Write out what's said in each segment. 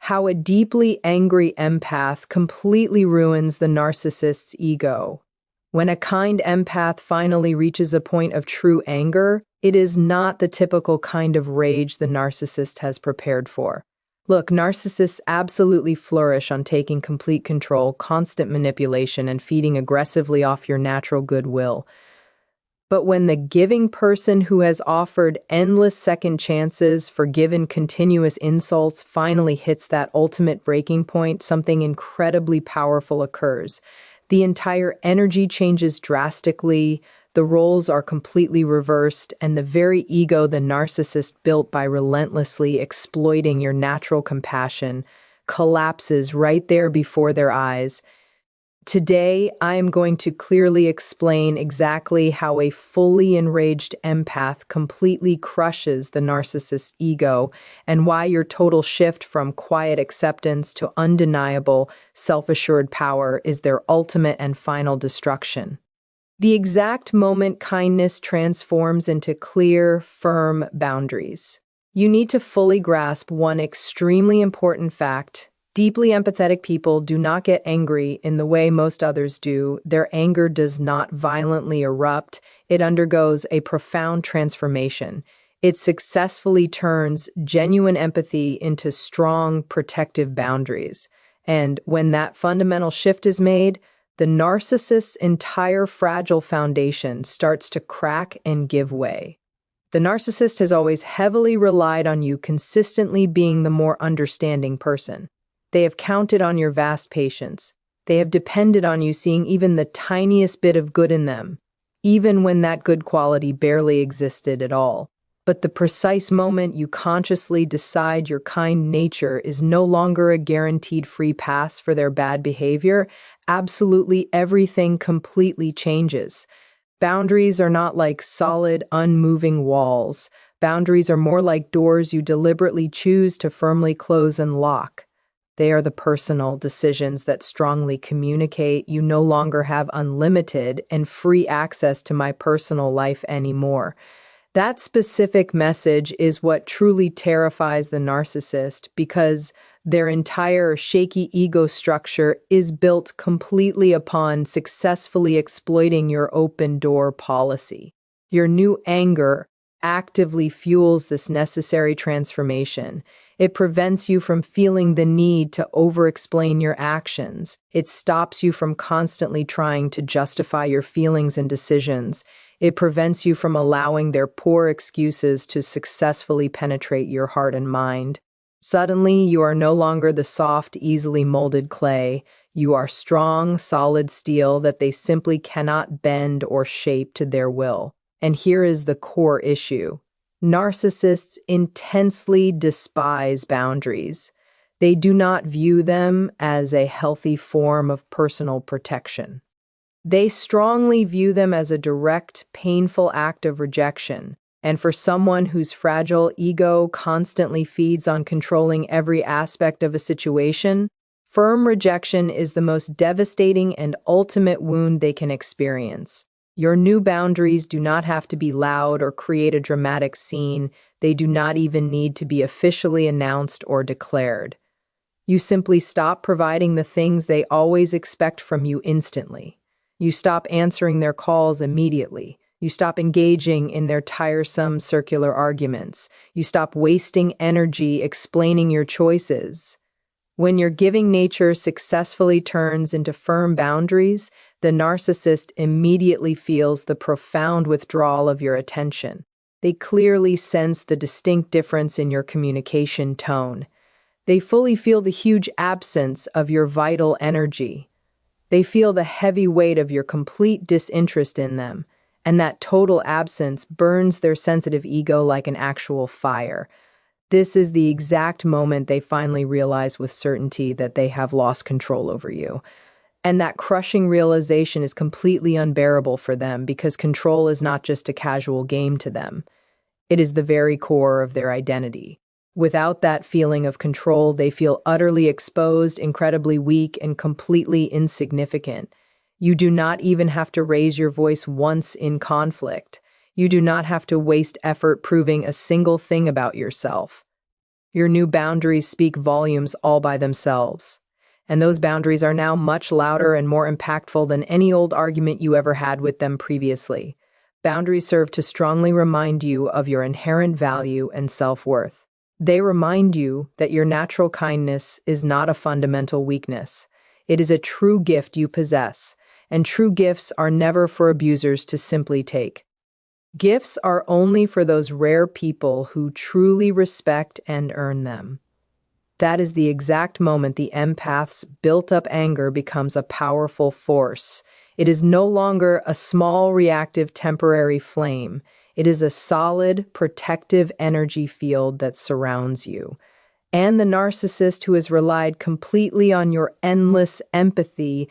How a deeply angry empath completely ruins the narcissist's ego. When a kind empath finally reaches a point of true anger, it is not the typical kind of rage the narcissist has prepared for. Look, narcissists absolutely flourish on taking complete control, constant manipulation, and feeding aggressively off your natural goodwill. But when the giving person who has offered endless second chances, forgiven continuous insults, finally hits that ultimate breaking point, something incredibly powerful occurs. The entire energy changes drastically, the roles are completely reversed, and the very ego the narcissist built by relentlessly exploiting your natural compassion collapses right there before their eyes. Today, I am going to clearly explain exactly how a fully enraged empath completely crushes the narcissist's ego and why your total shift from quiet acceptance to undeniable, self-assured power is their ultimate and final destruction. The exact moment kindness transforms into clear, firm boundaries. You need to fully grasp one extremely important fact. Deeply empathetic people do not get angry in the way most others do. Their anger does not violently erupt. It undergoes a profound transformation. It successfully turns genuine empathy into strong, protective boundaries. And when that fundamental shift is made, the narcissist's entire fragile foundation starts to crack and give way. The narcissist has always heavily relied on you consistently being the more understanding person. They have counted on your vast patience. They have depended on you seeing even the tiniest bit of good in them, even when that good quality barely existed at all. But the precise moment you consciously decide your kind nature is no longer a guaranteed free pass for their bad behavior, absolutely everything completely changes. Boundaries are not like solid, unmoving walls. Boundaries are more like doors you deliberately choose to firmly close and lock. They are the personal decisions that strongly communicate you no longer have unlimited and free access to my personal life anymore. That specific message is what truly terrifies the narcissist because their entire shaky ego structure is built completely upon successfully exploiting your open door policy. Your new anger actively fuels this necessary transformation. It prevents you from feeling the need to over-explain your actions. It stops you from constantly trying to justify your feelings and decisions. It prevents you from allowing their poor excuses to successfully penetrate your heart and mind. Suddenly, you are no longer the soft, easily molded clay. You are strong, solid steel that they simply cannot bend or shape to their will. And here is the core issue. Narcissists intensely despise boundaries. They do not view them as a healthy form of personal protection. They strongly view them as a direct, painful act of rejection. And for someone whose fragile ego constantly feeds on controlling every aspect of a situation, firm rejection is the most devastating and ultimate wound they can experience. Your new boundaries do not have to be loud or create a dramatic scene. They do not even need to be officially announced or declared. You simply stop providing the things they always expect from you instantly. You stop answering their calls immediately. You stop engaging in their tiresome circular arguments. You stop wasting energy explaining your choices. When your giving nature successfully turns into firm boundaries, the narcissist immediately feels the profound withdrawal of your attention. They clearly sense the distinct difference in your communication tone. They fully feel the huge absence of your vital energy. They feel the heavy weight of your complete disinterest in them, and that total absence burns their sensitive ego like an actual fire. This is the exact moment they finally realize with certainty that they have lost control over you. And that crushing realization is completely unbearable for them because control is not just a casual game to them. It is the very core of their identity. Without that feeling of control, they feel utterly exposed, incredibly weak, and completely insignificant. You do not even have to raise your voice once in conflict. You do not have to waste effort proving a single thing about yourself. Your new boundaries speak volumes all by themselves. And those boundaries are now much louder and more impactful than any old argument you ever had with them previously. Boundaries serve to strongly remind you of your inherent value and self-worth. They remind you that your natural kindness is not a fundamental weakness. It is a true gift you possess, and true gifts are never for abusers to simply take. Gifts are only for those rare people who truly respect and earn them. That is the exact moment the empath's built-up anger becomes a powerful force. It is no longer a small, reactive, temporary flame. It is a solid, protective energy field that surrounds you. And the narcissist who has relied completely on your endless empathy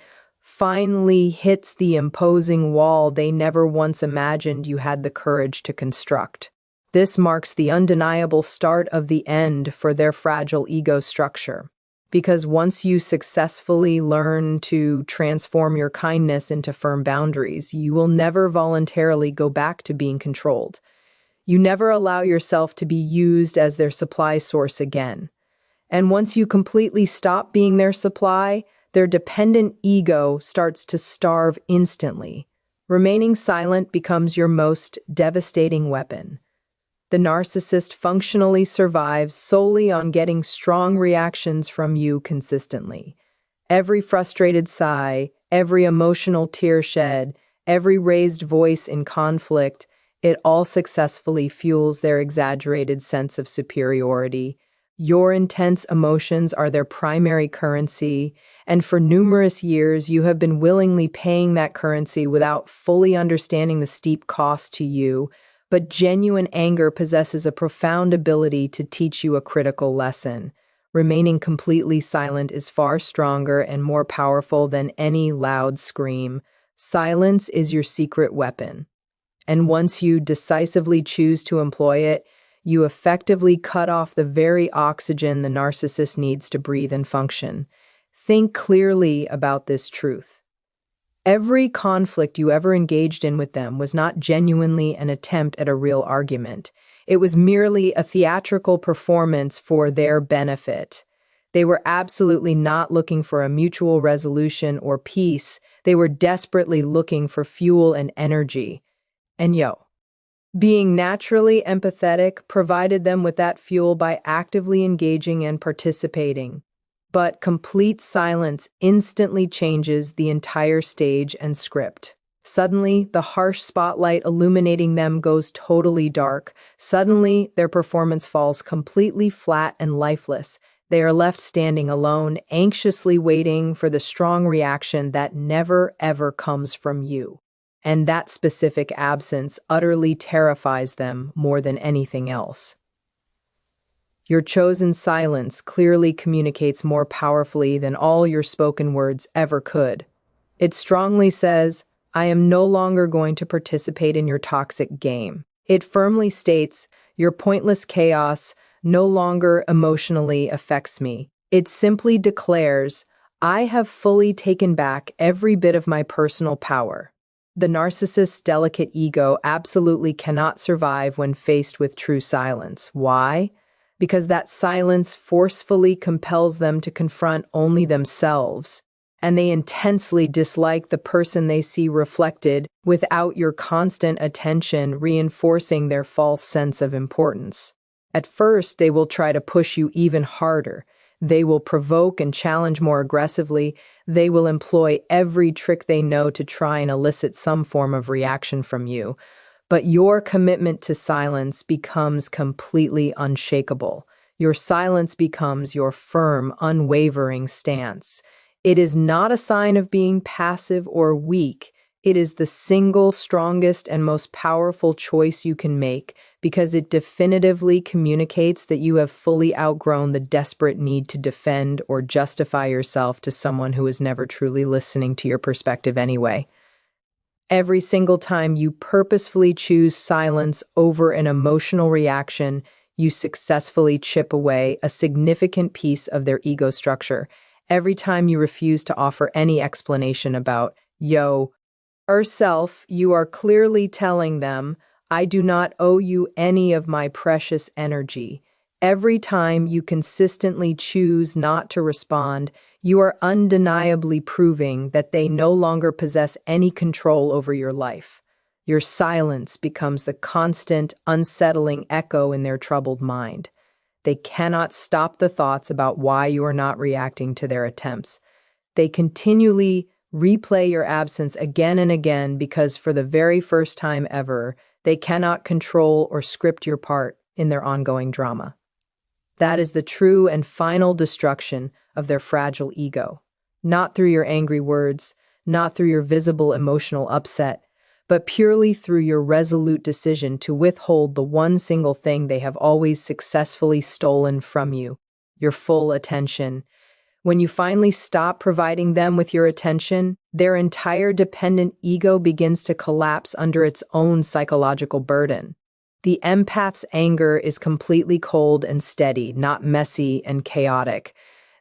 finally hits the imposing wall they never once imagined you had the courage to construct. This marks the undeniable start of the end for their fragile ego structure. Because once you successfully learn to transform your kindness into firm boundaries, you will never voluntarily go back to being controlled. You never allow yourself to be used as their supply source again. And once you completely stop being their supply, their dependent ego starts to starve instantly. Remaining silent becomes your most devastating weapon. The narcissist functionally survives solely on getting strong reactions from you consistently. Every frustrated sigh, every emotional tear shed, every raised voice in conflict, it all successfully fuels their exaggerated sense of superiority. Your intense emotions are their primary currency, and for numerous years you have been willingly paying that currency without fully understanding the steep cost to you. But genuine anger possesses a profound ability to teach you a critical lesson. Remaining completely silent is far stronger and more powerful than any loud scream. Silence is your secret weapon. And once you decisively choose to employ it, you effectively cut off the very oxygen the narcissist needs to breathe and function. Think clearly about this truth. Every conflict you ever engaged in with them was not genuinely an attempt at a real argument. It was merely a theatrical performance for their benefit. They were absolutely not looking for a mutual resolution or peace. They were desperately looking for fuel and energy. And being naturally empathetic provided them with that fuel by actively engaging and participating. But complete silence instantly changes the entire stage and script. Suddenly, the harsh spotlight illuminating them goes totally dark. Suddenly, their performance falls completely flat and lifeless. They are left standing alone, anxiously waiting for the strong reaction that never, ever comes from you. And that specific absence utterly terrifies them more than anything else. Your chosen silence clearly communicates more powerfully than all your spoken words ever could. It strongly says, I am no longer going to participate in your toxic game. It firmly states, your pointless chaos no longer emotionally affects me. It simply declares, I have fully taken back every bit of my personal power. The narcissist's delicate ego absolutely cannot survive when faced with true silence. Why? Because that silence forcefully compels them to confront only themselves, and they intensely dislike the person they see reflected without your constant attention reinforcing their false sense of importance. At first, they will try to push you even harder. They will provoke and challenge more aggressively. They will employ every trick they know to try and elicit some form of reaction from you. But your commitment to silence becomes completely unshakable. Your silence becomes your firm, unwavering stance. It is not a sign of being passive or weak. It is the single strongest and most powerful choice you can make because it definitively communicates that you have fully outgrown the desperate need to defend or justify yourself to someone who is never truly listening to your perspective anyway. Every single time you purposefully choose silence over an emotional reaction, you successfully chip away a significant piece of their ego structure. Every time you refuse to offer any explanation about, yourself, you are clearly telling them, I do not owe you any of my precious energy. Every time you consistently choose not to respond, you are undeniably proving that they no longer possess any control over your life. Your silence becomes the constant, unsettling echo in their troubled mind. They cannot stop the thoughts about why you are not reacting to their attempts. They continually replay your absence again and again because for the very first time ever, they cannot control or script your part in their ongoing drama. That is the true and final destruction of their fragile ego. Not through your angry words, not through your visible emotional upset, but purely through your resolute decision to withhold the one single thing they have always successfully stolen from you, your full attention. When you finally stop providing them with your attention, their entire dependent ego begins to collapse under its own psychological burden. The empath's anger is completely cold and steady, not messy and chaotic.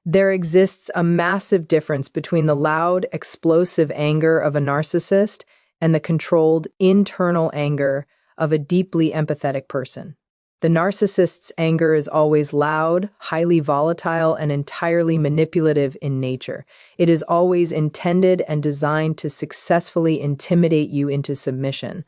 There exists a massive difference between the loud, explosive anger of a narcissist and the controlled, internal anger of a deeply empathetic person. The narcissist's anger is always loud, highly volatile, and entirely manipulative in nature. It is always intended and designed to successfully intimidate you into submission.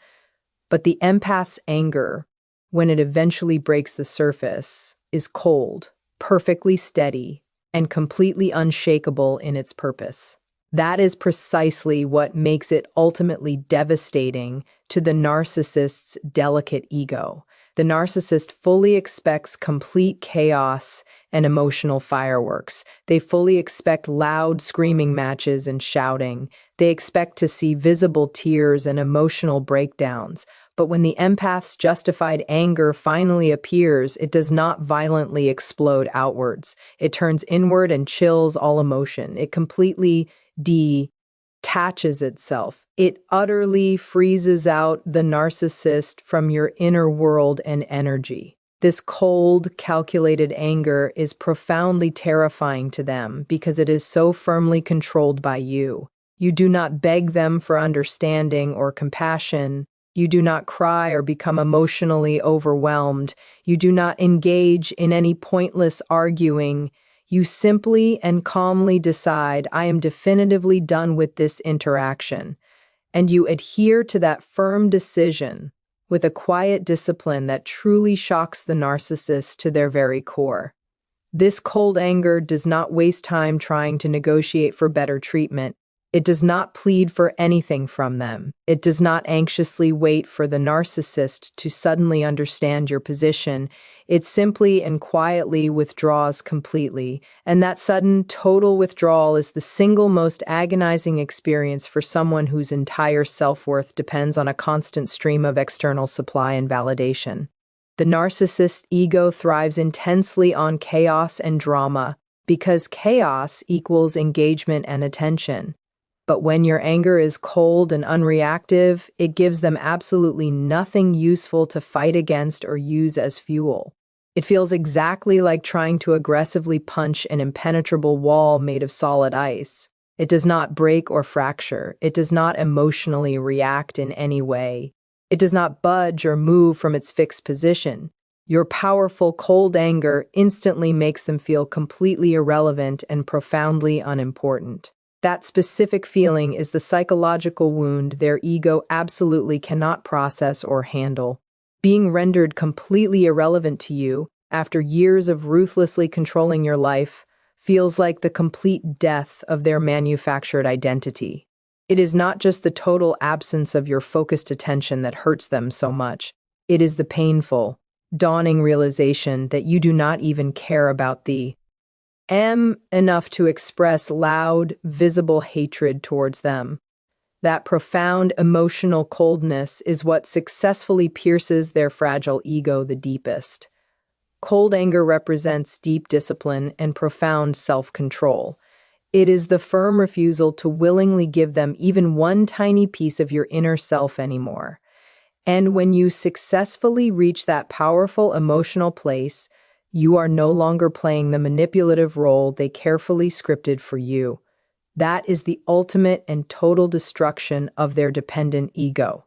But the empath's anger, when it eventually breaks the surface, is cold, perfectly steady, and completely unshakable in its purpose. That is precisely what makes it ultimately devastating to the narcissist's delicate ego. The narcissist fully expects complete chaos and emotional fireworks. They fully expect loud screaming matches and shouting. They expect to see visible tears and emotional breakdowns. But when the empath's justified anger finally appears, it does not violently explode outwards. It turns inward and chills all emotion. It completely detaches itself. It utterly freezes out the narcissist from your inner world and energy. This cold, calculated anger is profoundly terrifying to them because it is so firmly controlled by you. You do not beg them for understanding or compassion. You do not cry or become emotionally overwhelmed. You do not engage in any pointless arguing. You simply and calmly decide, I am definitively done with this interaction. And you adhere to that firm decision with a quiet discipline that truly shocks the narcissist to their very core. This cold anger does not waste time trying to negotiate for better treatment. It does not plead for anything from them. It does not anxiously wait for the narcissist to suddenly understand your position. It simply and quietly withdraws completely, and that sudden, total withdrawal is the single most agonizing experience for someone whose entire self-worth depends on a constant stream of external supply and validation. The narcissist's ego thrives intensely on chaos and drama because chaos equals engagement and attention. But when your anger is cold and unreactive, it gives them absolutely nothing useful to fight against or use as fuel. It feels exactly like trying to aggressively punch an impenetrable wall made of solid ice. It does not break or fracture. It does not emotionally react in any way. It does not budge or move from its fixed position. Your powerful, cold anger instantly makes them feel completely irrelevant and profoundly unimportant. That specific feeling is the psychological wound their ego absolutely cannot process or handle. Being rendered completely irrelevant to you after years of ruthlessly controlling your life feels like the complete death of their manufactured identity. It is not just the total absence of your focused attention that hurts them so much. It is the painful, dawning realization that you do not even care about the enough to express loud, visible hatred towards them. That profound emotional coldness is what successfully pierces their fragile ego the deepest. Cold anger represents deep discipline and profound self-control. It is the firm refusal to willingly give them even one tiny piece of your inner self anymore. And when you successfully reach that powerful emotional place, you are no longer playing the manipulative role they carefully scripted for you. That is the ultimate and total destruction of their dependent ego.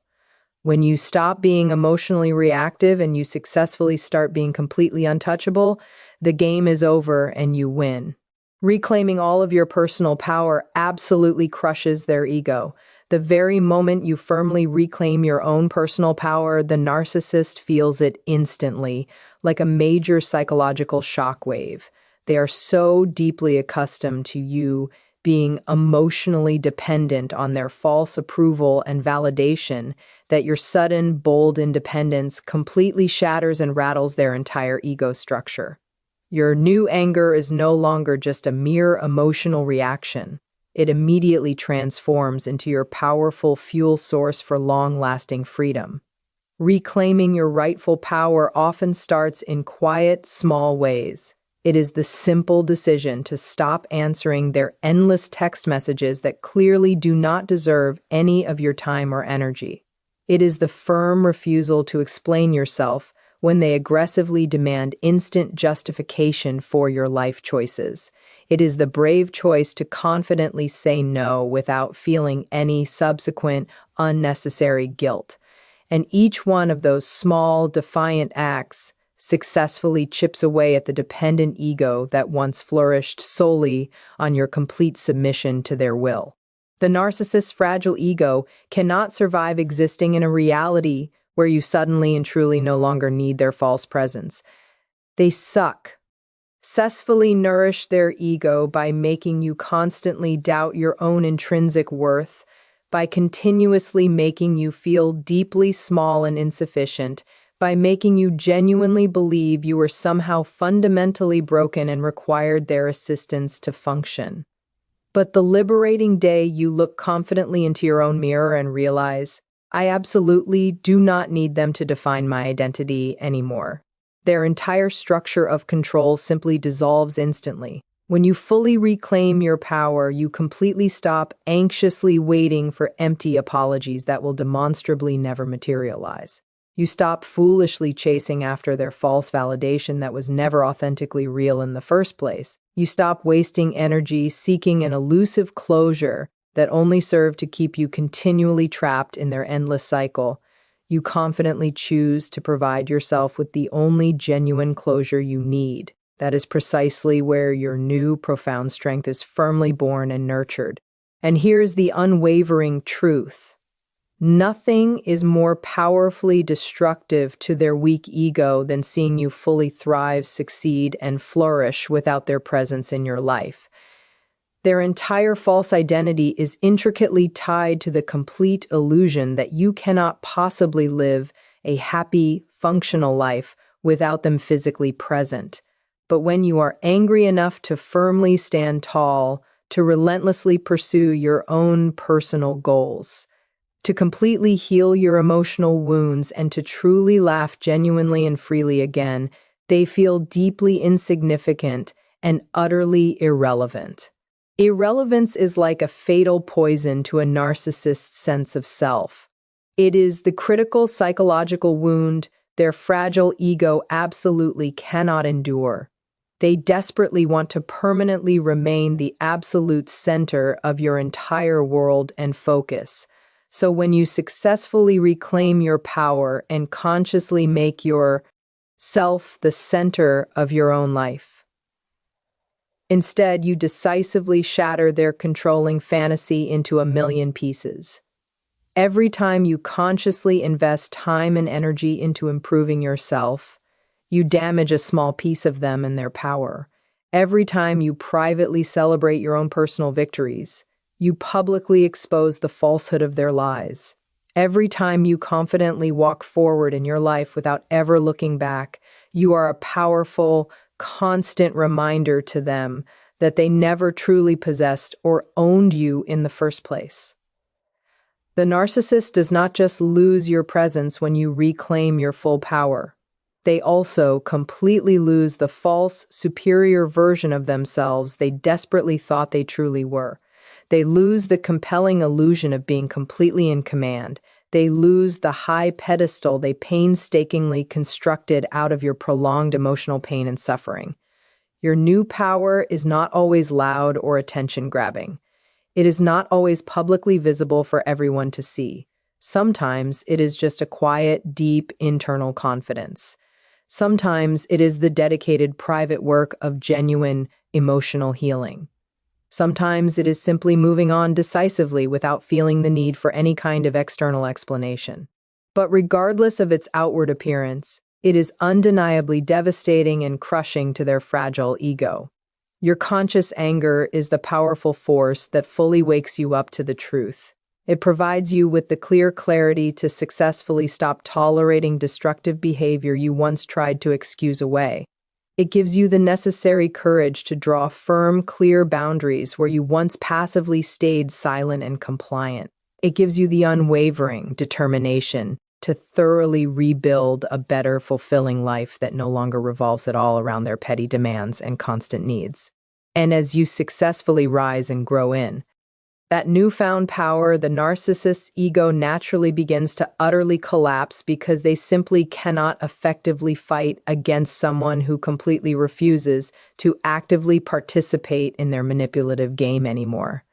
When you stop being emotionally reactive and you successfully start being completely untouchable, the game is over and you win. Reclaiming all of your personal power absolutely crushes their ego. The very moment you firmly reclaim your own personal power, the narcissist feels it instantly, like a major psychological shockwave. They are so deeply accustomed to you being emotionally dependent on their false approval and validation that your sudden, bold independence completely shatters and rattles their entire ego structure. Your new anger is no longer just a mere emotional reaction. It immediately transforms into your powerful fuel source for long-lasting freedom. Reclaiming your rightful power often starts in quiet, small ways. It is the simple decision to stop answering their endless text messages that clearly do not deserve any of your time or energy. It is the firm refusal to explain yourself when they aggressively demand instant justification for your life choices. It is the brave choice to confidently say no without feeling any subsequent unnecessary guilt. And each one of those small, defiant acts successfully chips away at the dependent ego that once flourished solely on your complete submission to their will. The narcissist's fragile ego cannot survive existing in a reality where you suddenly and truly no longer need their false presence. They successfully nourish their ego by making you constantly doubt your own intrinsic worth, by continuously making you feel deeply small and insufficient, by making you genuinely believe you were somehow fundamentally broken and required their assistance to function. But the liberating day you look confidently into your own mirror and realize, I absolutely do not need them to define my identity anymore. Their entire structure of control simply dissolves instantly. When you fully reclaim your power, you completely stop anxiously waiting for empty apologies that will demonstrably never materialize. You stop foolishly chasing after their false validation that was never authentically real in the first place. You stop wasting energy seeking an elusive closure that only served to keep you continually trapped in their endless cycle. You confidently choose to provide yourself with the only genuine closure you need. That is precisely where your new, profound strength is firmly born and nurtured. And here's the unwavering truth. Nothing is more powerfully destructive to their weak ego than seeing you fully thrive, succeed, and flourish without their presence in your life. Their entire false identity is intricately tied to the complete illusion that you cannot possibly live a happy, functional life without them physically present. But when you are angry enough to firmly stand tall, to relentlessly pursue your own personal goals, to completely heal your emotional wounds, and to truly laugh genuinely and freely again, they feel deeply insignificant and utterly irrelevant. Irrelevance is like a fatal poison to a narcissist's sense of self. It is the critical psychological wound their fragile ego absolutely cannot endure. They desperately want to permanently remain the absolute center of your entire world and focus. So when you successfully reclaim your power and consciously make yourself the center of your own life, instead you decisively shatter their controlling fantasy into a million pieces. Every time you consciously invest time and energy into improving yourself, you damage a small piece of them and their power. Every time you privately celebrate your own personal victories, you publicly expose the falsehood of their lies. Every time you confidently walk forward in your life without ever looking back, you are a powerful, constant reminder to them that they never truly possessed or owned you in the first place. The narcissist does not just lose your presence when you reclaim your full power. They also completely lose the false, superior version of themselves they desperately thought they truly were. They lose the compelling illusion of being completely in command. They lose the high pedestal they painstakingly constructed out of your prolonged emotional pain and suffering. Your new power is not always loud or attention-grabbing. It is not always publicly visible for everyone to see. Sometimes it is just a quiet, deep internal confidence. Sometimes it is the dedicated private work of genuine emotional healing. Sometimes it is simply moving on decisively without feeling the need for any kind of external explanation. But regardless of its outward appearance, it is undeniably devastating and crushing to their fragile ego. Your conscious anger is the powerful force that fully wakes you up to the truth. It provides you with the clear clarity to successfully stop tolerating destructive behavior you once tried to excuse away. It gives you the necessary courage to draw firm, clear boundaries where you once passively stayed silent and compliant. It gives you the unwavering determination to thoroughly rebuild a better, fulfilling life that no longer revolves at all around their petty demands and constant needs. And as you successfully rise and grow in that newfound power, the narcissist's ego naturally begins to utterly collapse because they simply cannot effectively fight against someone who completely refuses to actively participate in their manipulative game anymore.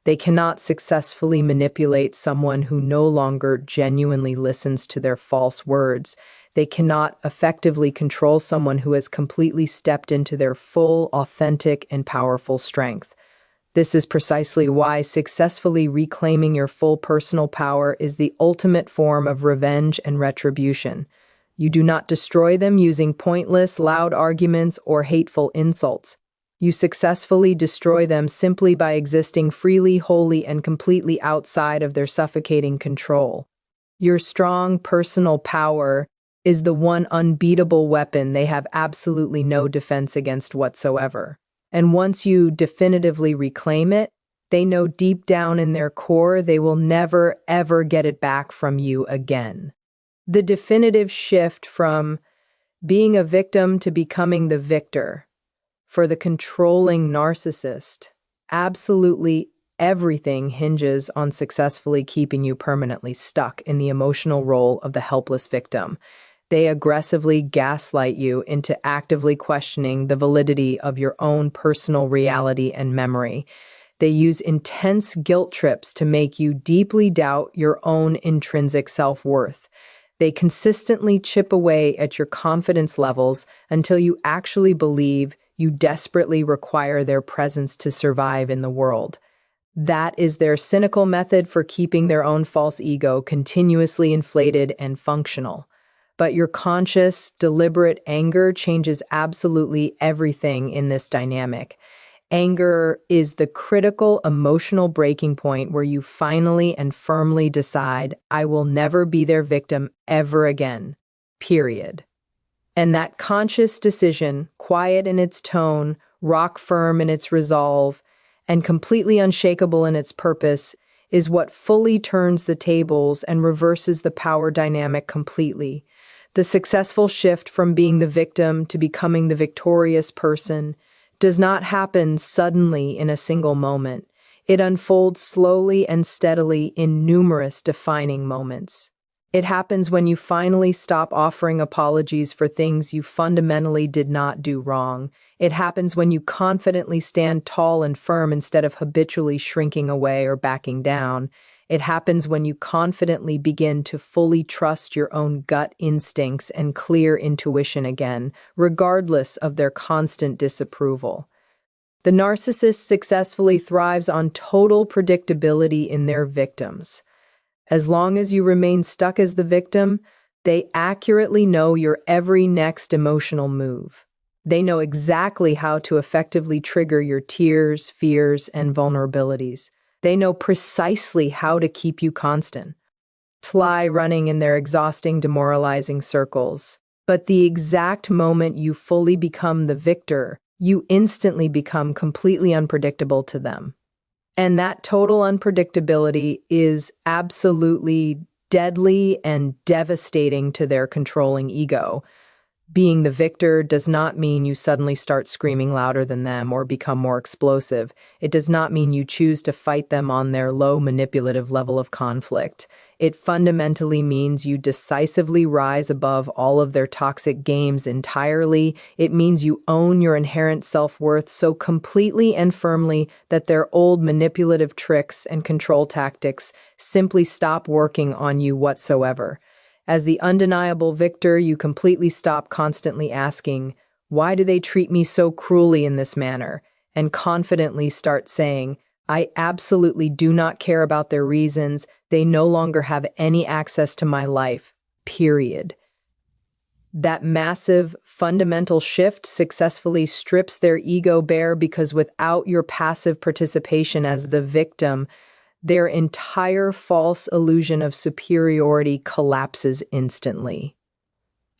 They cannot successfully manipulate someone who no longer genuinely listens to their false words. They cannot effectively control someone who has completely stepped into their full, authentic, and powerful strength. This is precisely why successfully reclaiming your full personal power is the ultimate form of revenge and retribution. You do not destroy them using pointless, loud arguments or hateful insults. You successfully destroy them simply by existing freely, wholly, and completely outside of their suffocating control. Your strong personal power is the one unbeatable weapon they have absolutely no defense against whatsoever. And once you definitively reclaim it, they know deep down in their core they will never, ever get it back from you again. The definitive shift from being a victim to becoming the victor. For the controlling narcissist, absolutely everything hinges on successfully keeping you permanently stuck in the emotional role of the helpless victim. They aggressively gaslight you into actively questioning the validity of your own personal reality and memory. They use intense guilt trips to make you deeply doubt your own intrinsic self-worth. They consistently chip away at your confidence levels until you actually believe you desperately require their presence to survive in the world. That is their cynical method for keeping their own false ego continuously inflated and functional. But your conscious, deliberate anger changes absolutely everything in this dynamic. Anger is the critical emotional breaking point where you finally and firmly decide, I will never be their victim ever again, period. And that conscious decision, quiet in its tone, rock firm in its resolve, and completely unshakable in its purpose, is what fully turns the tables and reverses the power dynamic completely. The successful shift from being the victim to becoming the victorious person does not happen suddenly in a single moment. It unfolds slowly and steadily in numerous defining moments. It happens when you finally stop offering apologies for things you fundamentally did not do wrong. It happens when you confidently stand tall and firm instead of habitually shrinking away or backing down. It happens when you confidently begin to fully trust your own gut instincts and clear intuition again, regardless of their constant disapproval. The narcissist successfully thrives on total predictability in their victims. As long as you remain stuck as the victim, they accurately know your every next emotional move. They know exactly how to effectively trigger your tears, fears, and vulnerabilities. They know precisely how to keep you constant, running in their exhausting, demoralizing circles. But the exact moment you fully become the victor, you instantly become completely unpredictable to them. And that total unpredictability is absolutely deadly and devastating to their controlling ego. Being the victor does not mean you suddenly start screaming louder than them or become more explosive. It does not mean you choose to fight them on their low manipulative level of conflict. It fundamentally means you decisively rise above all of their toxic games entirely. It means you own your inherent self-worth so completely and firmly that their old manipulative tricks and control tactics simply stop working on you whatsoever. As the undeniable victor, you completely stop constantly asking, "Why do they treat me so cruelly in this manner?" and confidently start saying, "I absolutely do not care about their reasons. They no longer have any access to my life, period." That massive, fundamental shift successfully strips their ego bare because without your passive participation as the victim, their entire false illusion of superiority collapses instantly.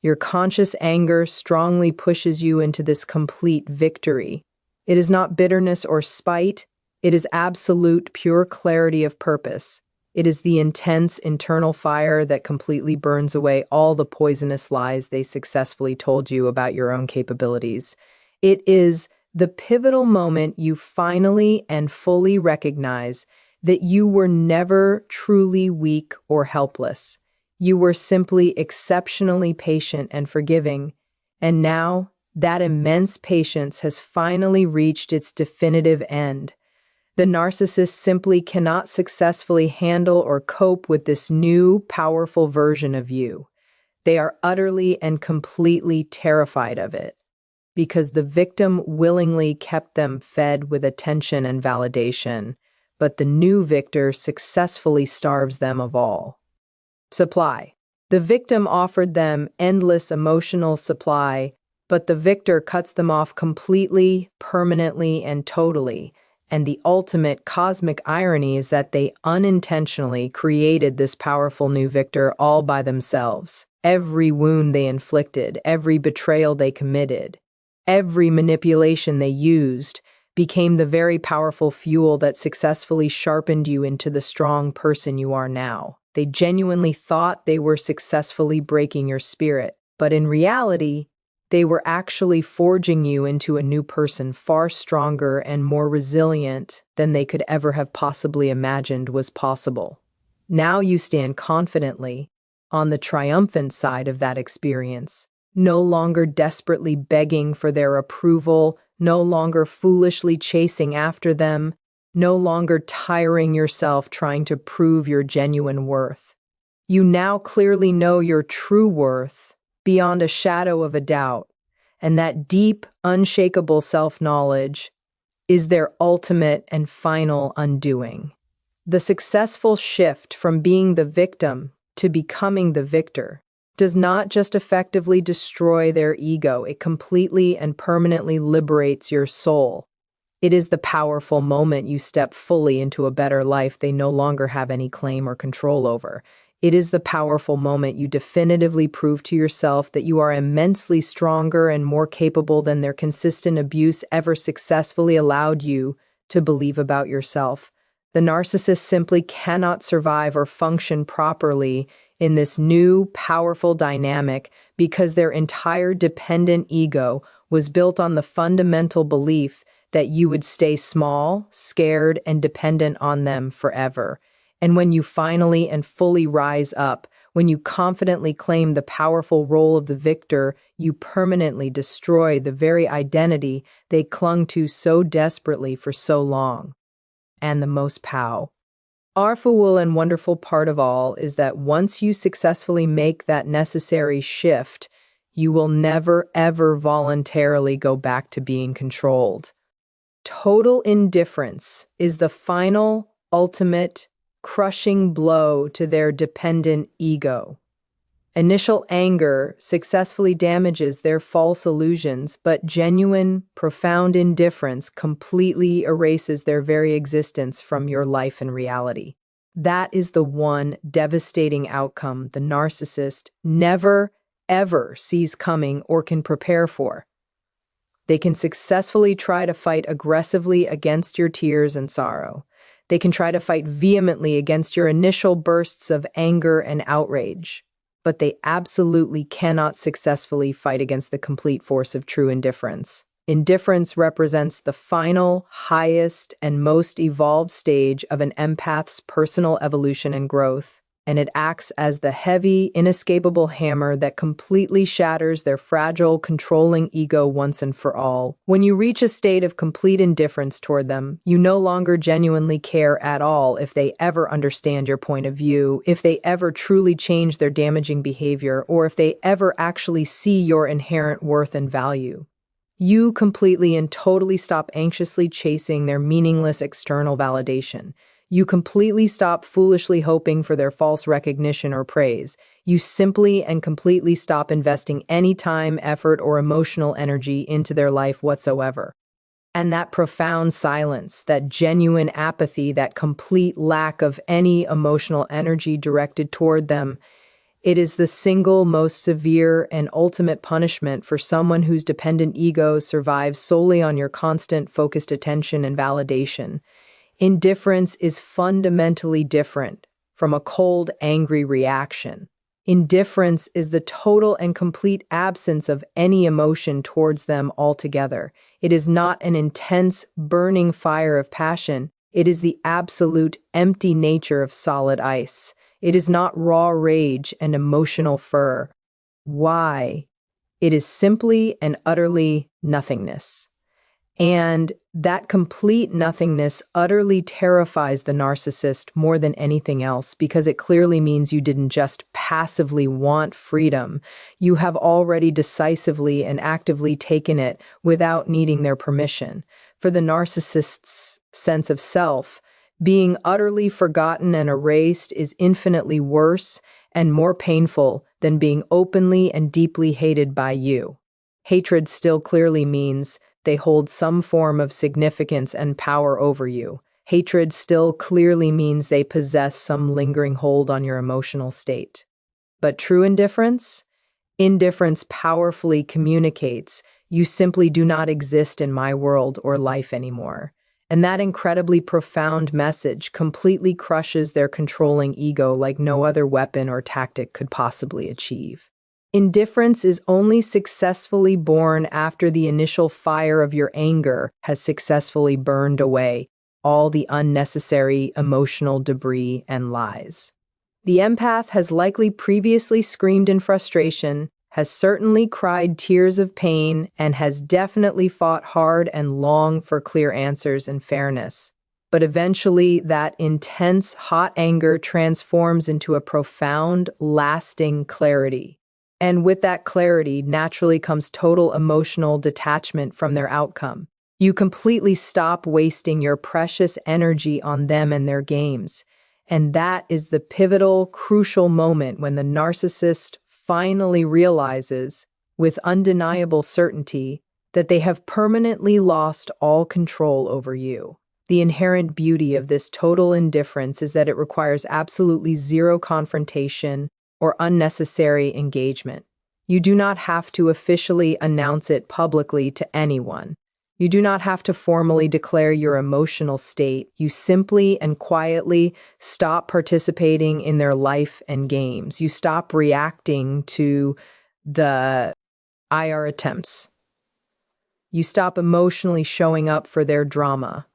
Your conscious anger strongly pushes you into this complete victory. It is not bitterness or spite, it is absolute, pure clarity of purpose. It is the intense internal fire that completely burns away all the poisonous lies they successfully told you about your own capabilities. It is the pivotal moment you finally and fully recognize that you were never truly weak or helpless. You were simply exceptionally patient and forgiving. And now, that immense patience has finally reached its definitive end. The narcissist simply cannot successfully handle or cope with this new, powerful version of you. They are utterly and completely terrified of it, because the victim willingly kept them fed with attention and validation, but the new victor successfully starves them of all. Supply. The victim offered them endless emotional supply, but the victor cuts them off completely, permanently, and totally. And the ultimate cosmic irony is that they unintentionally created this powerful new victor all by themselves. Every wound they inflicted, every betrayal they committed, every manipulation they used became the very powerful fuel that successfully sharpened you into the strong person you are now. They genuinely thought they were successfully breaking your spirit, but in reality, they were actually forging you into a new person far stronger and more resilient than they could ever have possibly imagined was possible. Now you stand confidently on the triumphant side of that experience, no longer desperately begging for their approval, no longer foolishly chasing after them, no longer tiring yourself trying to prove your genuine worth. You now clearly know your true worth beyond a shadow of a doubt, and that deep, unshakable self-knowledge is their ultimate and final undoing. The successful shift from being the victim to becoming the victor does not just effectively destroy their ego, it completely and permanently liberates your soul. It is the powerful moment you step fully into a better life they no longer have any claim or control over. It is the powerful moment you definitively prove to yourself that you are immensely stronger and more capable than their consistent abuse ever successfully allowed you to believe about yourself. The narcissist simply cannot survive or function properly in this new, powerful dynamic because their entire dependent ego was built on the fundamental belief that you would stay small, scared, and dependent on them forever. And when you finally and fully rise up, when you confidently claim the powerful role of the victor, you permanently destroy the very identity they clung to so desperately for so long. And the most powerful and wonderful part of all is that once you successfully make that necessary shift, you will never, ever voluntarily go back to being controlled. Total indifference is the final, ultimate, crushing blow to their dependent ego. Initial anger successfully damages their false illusions, but genuine, profound indifference completely erases their very existence from your life and reality. That is the one devastating outcome the narcissist never, ever sees coming or can prepare for. They can successfully try to fight aggressively against your tears and sorrow. They can try to fight vehemently against your initial bursts of anger and outrage. but they absolutely cannot successfully fight against the complete force of true indifference. Indifference represents the final, highest, and most evolved stage of an empath's personal evolution and growth, and it acts as the heavy, inescapable hammer that completely shatters their fragile, controlling ego once and for all. When you reach a state of complete indifference toward them, you no longer genuinely care at all if they ever understand your point of view, if they ever truly change their damaging behavior, or if they ever actually see your inherent worth and value. You completely and totally stop anxiously chasing their meaningless external validation. You completely stop foolishly hoping for their false recognition or praise. You simply and completely stop investing any time, effort, or emotional energy into their life whatsoever. And that profound silence, that genuine apathy, that complete lack of any emotional energy directed toward them, it is the single most severe and ultimate punishment for someone whose dependent ego survives solely on your constant, focused attention and validation. Indifference is fundamentally different from a cold, angry reaction. Indifference is the total and complete absence of any emotion towards them altogether. It is not an intense, burning fire of passion. It is the absolute, empty nature of solid ice. It is not raw rage and emotional fervor. Why? It is simply and utterly nothingness. And that complete nothingness utterly terrifies the narcissist more than anything else because it clearly means you didn't just passively want freedom. You have already decisively and actively taken it without needing their permission. For the narcissist's sense of self, being utterly forgotten and erased is infinitely worse and more painful than being openly and deeply hated by you. Hatred still clearly means they hold some form of significance and power over you. Hatred still clearly means they possess some lingering hold on your emotional state. But true indifference? Indifference powerfully communicates, you simply do not exist in my world or life anymore. And that incredibly profound message completely crushes their controlling ego like no other weapon or tactic could possibly achieve. Indifference is only successfully born after the initial fire of your anger has successfully burned away all the unnecessary emotional debris and lies. The empath has likely previously screamed in frustration, has certainly cried tears of pain, and has definitely fought hard and long for clear answers and fairness. But eventually, that intense, hot anger transforms into a profound, lasting clarity. And with that clarity, naturally comes total emotional detachment from their outcome. You completely stop wasting your precious energy on them and their games. And that is the pivotal, crucial moment when the narcissist finally realizes, with undeniable certainty, that they have permanently lost all control over you. The inherent beauty of this total indifference is that it requires absolutely zero confrontation or unnecessary engagement. You do not have to officially announce it publicly to anyone. You do not have to formally declare your emotional state. You simply and quietly stop participating in their life and games. You stop reacting to the IR attempts. You stop emotionally showing up for their drama.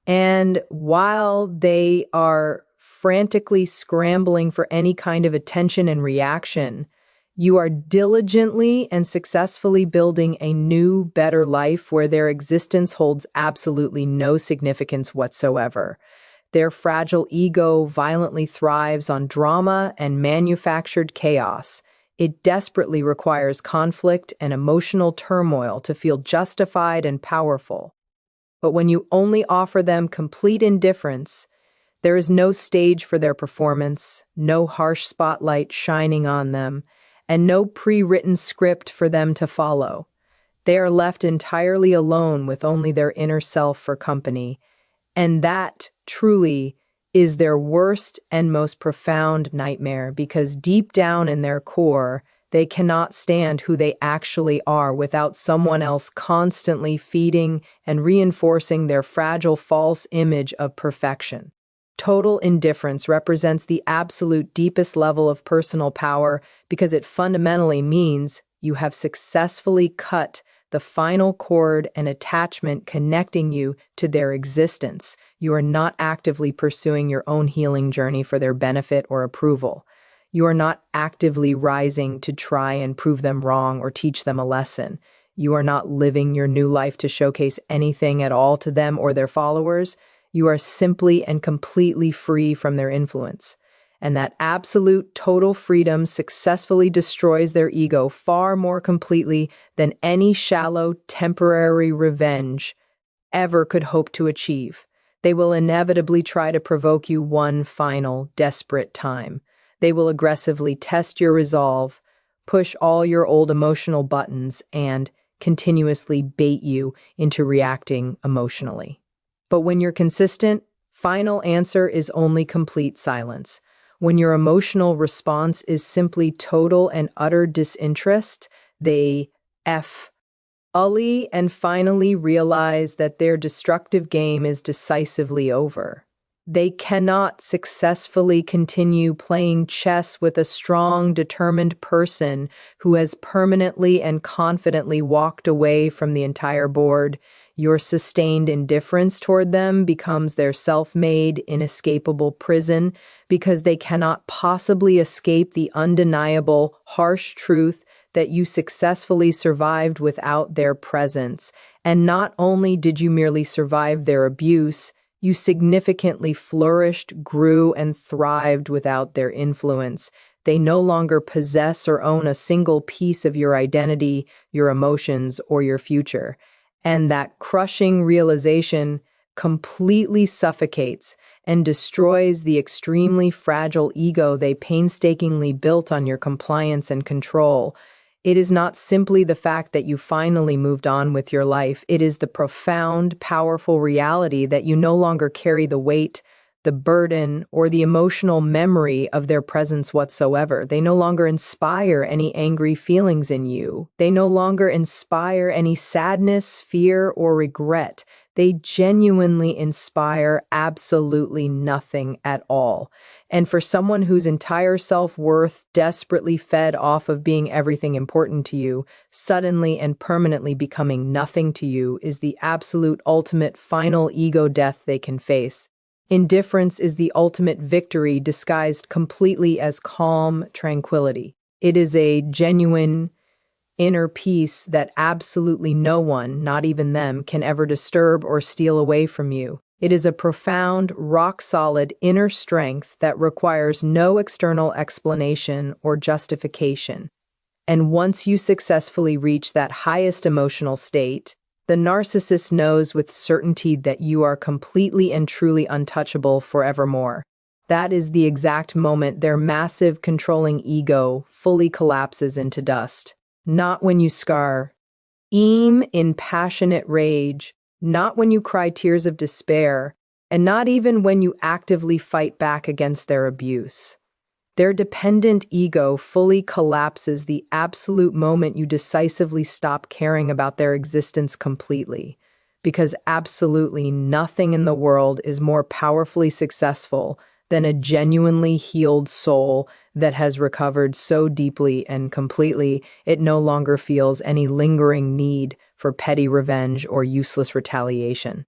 And while they are frantically scrambling for any kind of attention and reaction, you are diligently and successfully building a new, better life where their existence holds absolutely no significance whatsoever. Their fragile ego violently thrives on drama and manufactured chaos. It desperately requires conflict and emotional turmoil to feel justified and powerful. But when you only offer them complete indifference, there is no stage for their performance, no harsh spotlight shining on them, and no pre-written script for them to follow. They are left entirely alone with only their inner self for company, and that, truly, is their worst and most profound nightmare because deep down in their core, they cannot stand who they actually are without someone else constantly feeding and reinforcing their fragile false image of perfection. Total indifference represents the absolute deepest level of personal power because it fundamentally means you have successfully cut the final cord and attachment connecting you to their existence. You are not actively pursuing your own healing journey for their benefit or approval. You are not actively rising to try and prove them wrong or teach them a lesson. You are not living your new life to showcase anything at all to them or their followers. You are simply and completely free from their influence. And that absolute total freedom successfully destroys their ego far more completely than any shallow, temporary revenge ever could hope to achieve. They will inevitably try to provoke you one final, desperate time. They will aggressively test your resolve, push all your old emotional buttons, and continuously bait you into reacting emotionally. But when you're consistent, final answer is only complete silence. When your emotional response is simply total and utter disinterest, they ully and finally realize that their destructive game is decisively over. They cannot successfully continue playing chess with a strong, determined person who has permanently and confidently walked away from the entire board. Your sustained indifference toward them becomes their self-made, inescapable prison because they cannot possibly escape the undeniable, harsh truth that you successfully survived without their presence. And not only did you merely survive their abuse, you significantly flourished, grew, and thrived without their influence. They no longer possess or own a single piece of your identity, your emotions, or your future. And that crushing realization completely suffocates and destroys the extremely fragile ego they painstakingly built on your compliance and control. It is not simply the fact that you finally moved on with your life. It is the profound, powerful reality that you no longer carry the weight, the burden, or the emotional memory of their presence whatsoever. They no longer inspire any angry feelings in you. They no longer inspire any sadness, fear, or regret. They genuinely inspire absolutely nothing at all. And for someone whose entire self-worth desperately fed off of being everything important to you, suddenly and permanently becoming nothing to you is the absolute ultimate final ego death they can face. Indifference is the ultimate victory disguised completely as calm tranquility. It is a genuine inner peace that absolutely no one, not even them, can ever disturb or steal away from you. It is a profound, rock-solid inner strength that requires no external explanation or justification. And once you successfully reach that highest emotional state, the narcissist knows with certainty that you are completely and truly untouchable forevermore. That is the exact moment their massive, controlling ego fully collapses into dust. Not when you in passionate rage, not when you cry tears of despair, and not even when you actively fight back against their abuse. Their dependent ego fully collapses the absolute moment you decisively stop caring about their existence completely, because absolutely nothing in the world is more powerfully successful than a genuinely healed soul that has recovered so deeply and completely it no longer feels any lingering need for petty revenge or useless retaliation.